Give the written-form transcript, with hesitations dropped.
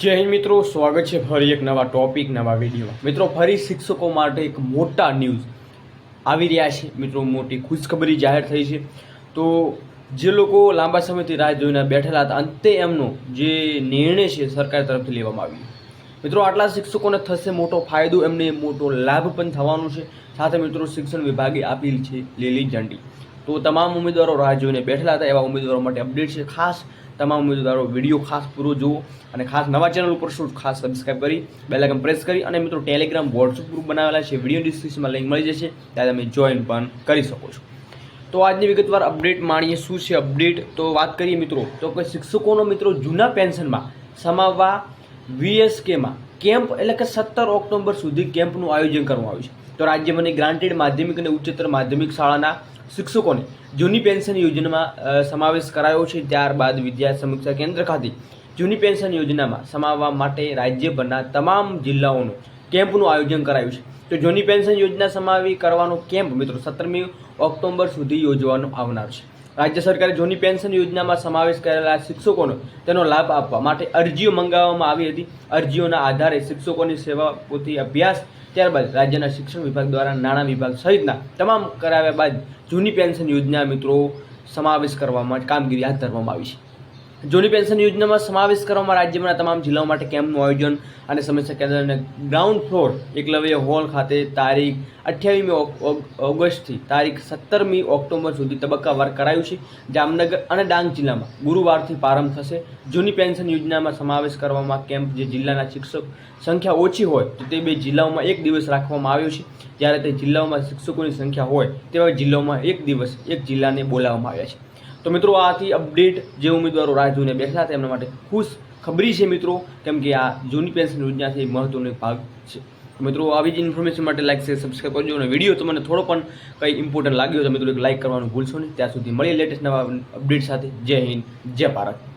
જય હિન્દ મિત્રો, સ્વાગત છે ફરી એક નવા ટોપિક નવા વિડીયોમાં। મિત્રો ફરી શિક્ષકો માટે એક મોટા ન્યૂઝ આવી રહ્યા છે। મિત્રો મોટી ખુશખબરી જાહેર થઈ છે। તો જે લોકો લાંબા સમયથી રાહ જોઈને બેઠેલા હતા, અંતે એમનો જે નિર્ણય છે સરકાર તરફથી લેવામાં આવ્યો। મિત્રો આટલા શિક્ષકોને થશે મોટો ફાયદો, એમને મોટો લાભ પણ થવાનો છે। સાથે મિત્રો શિક્ષણ વિભાગે આપેલ છે લીલી ઝંડી। તો તમામ ઉમેદવારો રાહ જોઈને બેઠેલા હતા, એવા ઉમેદવારો માટે અપડેટ છે। ખાસ તમામ ઉમેદવારો વિડીયો ખાસ પૂરો જુઓ અને ખાસ નવા ચેનલ ઉપર શું ખાસ સબસ્ક્રાઇબ કરી બેલ આઇકન પ્રેસ કરી અને મિત્રો ટેલિગ્રામ વોટ્સઅપ ગ્રુપ બનાવેલા છે, વિડીયો ડિસ્ક્રિપ્શનમાં લિંક મળી જશે, ત્યાં તમે જોઈન પણ કરી શકો છો। તો આજની વિગતવાર અપડેટ માણીએ શું છે અપડેટ। તો વાત કરીએ મિત્રો, તો કે શિક્ષકોનો મિત્રો જૂના પેન્શનમાં સમાવવા VSKમાં કેમ્પ એટલે કે 17 ઓક્ટોબર સુધી કેમ્પનું આયોજન કરવામાં આવ્યું છે। તો રાજ્યભરની ગ્રાન્ટેડ માધ્યમિક અને ઉચ્ચતર માધ્યમિક શાળાના શિક્ષકોને જૂની પેન્શન યોજનામાં સમાવેશ કરાયો છે। ત્યારબાદ વિદ્યા સમીક્ષા કેન્દ્ર ખાતે જૂની પેન્શન યોજનામાં સમાવવા માટે રાજ્યભરના તમામ જિલ્લાઓનું કેમ્પનું આયોજન કરાયું છે। તો જૂની પેન્શન યોજના સમાવી કરવાનો કેમ્પ મિત્રો 17મી ઓક્ટોબર સુધી યોજવાનો આવનાર છે। રાજ્ય સરકારે જૂની પેન્શન યોજનામાં સમાવેશ કરેલા શિક્ષકોનો તેનો લાભ આપવા માટે અરજીઓ મંગાવવામાં આવી હતી। અરજીઓના આધારે શિક્ષકોની સેવા પોથી અભ્યાસ ત્યારબાદ રાજ્યના શિક્ષણ વિભાગ દ્વારા નાણાં વિભાગ સહિતના તમામ કરાવ્યા બાદ જૂની પેન્શન યોજના મિત્રો સમાવેશ કરવામાં કામગીરી હાથ ધરવામાં આવી છે। જૂની પેન્શન યોજનામાં સમાવેશ કરવામાં રાજ્યના તમામ જિલ્લાઓ માટે કેમ્પનું આયોજન અને સમસ્યા કેન્દ્ર અને ગ્રાઉન્ડ ફ્લોર એકલવ્ય હોલ ખાતે તારીખ 28મી ઓગસ્ટથી તારીખ 17મી ઓક્ટોબર સુધી તબક્કાવાર કરાયું છે। જામનગર અને ડાંગ જિલ્લામાં ગુરુવારથી પ્રારંભ થશે। જૂની પેન્શન યોજનામાં સમાવેશ કરવામાં કેમ્પ જે જિલ્લાના શિક્ષક સંખ્યા ઓછી હોય તો તે બે જિલ્લાઓમાં એક દિવસ રાખવામાં આવ્યો છે, જ્યારે તે જિલ્લાઓમાં શિક્ષકોની સંખ્યા હોય તેવા જિલ્લાઓમાં એક દિવસ એક જિલ્લાને બોલાવવામાં આવ્યા છે। તો મિત્રો આથી અપડેટ જે ઉમેદવારો રાહ જોઈને બેઠા હતા એમના માટે ખુશ ખબરી છે મિત્રો, કેમ કે આ જૂની પેન્શન યોજનાથી મહત્વનો એક ભાગ છે। મિત્રો આવી જ ઇન્ફોર્મેશન માટે લાઈક શેર સબસ્ક્રાઈબ કરજો અને વિડીયો તમને થોડો પણ કંઈ ઇમ્પોર્ટન્ટ લાગ્યો તો મિત્રો એક લાઈક કરવાનું ભૂલશો નહીં। ત્યાં સુધી મળીએ લેટેસ્ટ નવા અપડેટ સાથે। જય હિન્દ, જય ભારત।